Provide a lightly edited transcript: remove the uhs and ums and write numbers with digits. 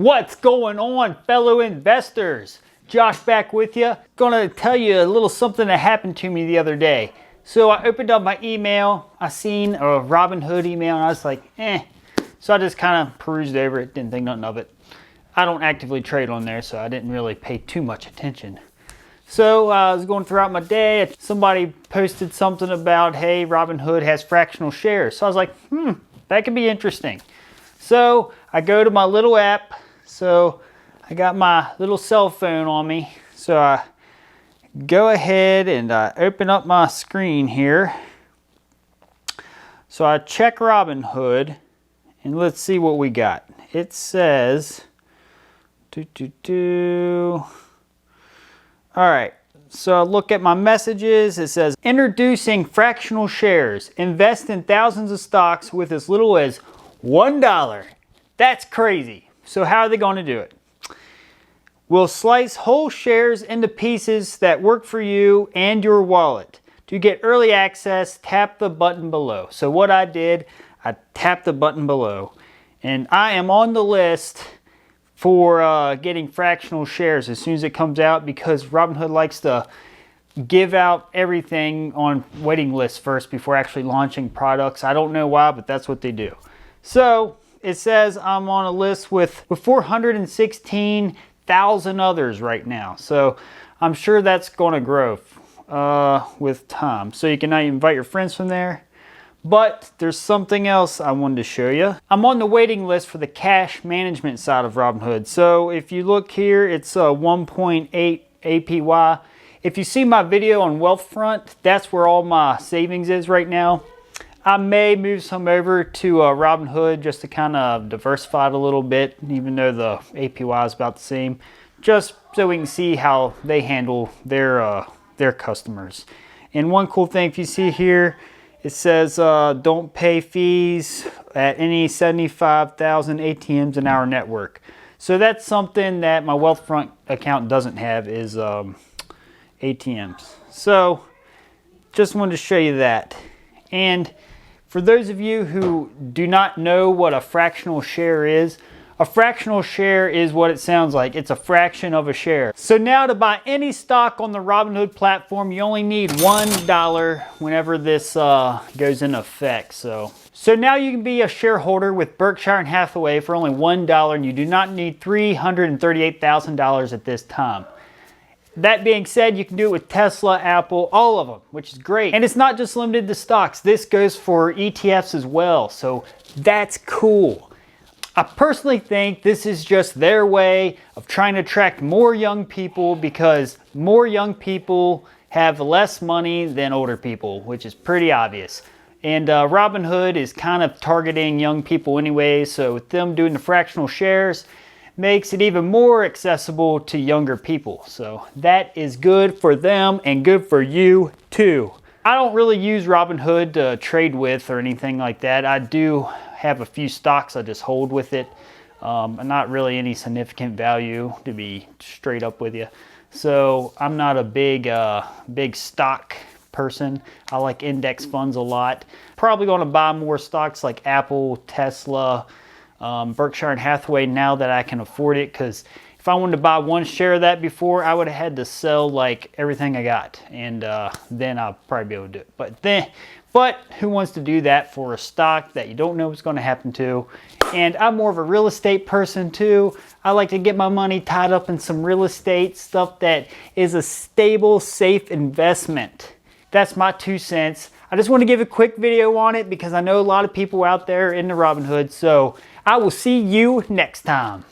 What's going on, fellow investors? Josh back with you. Gonna tell you a little something that happened to me the other day. So I opened up my email, I seen a Robinhood email, and I was like, So I just kind of perused over it, didn't think nothing of it. I don't actively trade on there, so I didn't really pay too much attention. So I was going throughout my day, somebody posted something about, hey, Robinhood has fractional shares. So I was like, that could be interesting. So I go to my little app. So I got my little cell phone on me. So I go ahead and I open up my screen here. So I check Robinhood and let's see what we got. It says, all right, so I look at my messages. It says, introducing fractional shares. Invest in thousands of stocks with as little as $1. That's crazy. So how are they going to do it? We'll slice whole shares into pieces that work for you and your wallet. To get early access, tap the button below. So what I did, I tapped the button below. And I am on the list for getting fractional shares as soon as it comes out, because Robinhood likes to give out everything on waiting lists first before actually launching products. I don't know why, but that's what they do. So it says I'm on a list with 416,000 others right now. So I'm sure that's going to grow with time. So you can now invite your friends from there. But there's something else I wanted to show you. I'm on the waiting list for the cash management side of Robinhood. So if you look here, it's 1.8 APY. If you see my video on Wealthfront, that's where all my savings is right now. I may move some over to Robinhood just to kind of diversify it a little bit, even though the APY is about the same, just so we can see how they handle their customers. And one cool thing, if you see here, it says don't pay fees at any 75,000 ATMs in our network. So that's something that my Wealthfront account doesn't have, is ATMs. So just wanted to show you that. And for those of you who do not know what a fractional share is, a fractional share is what it sounds like. It's a fraction of a share. So now to buy any stock on the Robinhood platform, you only need $1 whenever this goes into effect. So now you can be a shareholder with Berkshire Hathaway for only $1, and you do not need $338,000 at this time. That being said, you can do it with Tesla, Apple, all of them, which is great. And it's not just limited to stocks. This goes for ETFs as well, so that's cool. I personally think this is just their way of trying to attract more young people, because more young people have less money than older people, which is pretty obvious. And Robinhood is kind of targeting young people anyway, so with them doing the fractional shares, makes it even more accessible to younger people. So that is good for them and good for you too. I don't really use Robinhood to trade with or anything like that. I do have a few stocks I just hold with it. Not really any significant value, to be straight up with you. So I'm not a big stock person. I like index funds a lot. Probably going to buy more stocks like Apple, Tesla, Berkshire Hathaway now that I can afford it, because if I wanted to buy one share of that before, I would have had to sell like everything I got, and then I'll probably be able to do it. But who wants to do that for a stock that you don't know what's going to happen to? And I'm more of a real estate person too. I like to get my money tied up in some real estate stuff that is a stable, safe investment. That's my 2 cents. I just want to give a quick video on it because I know a lot of people out there in the Robinhood. So I will see you next time.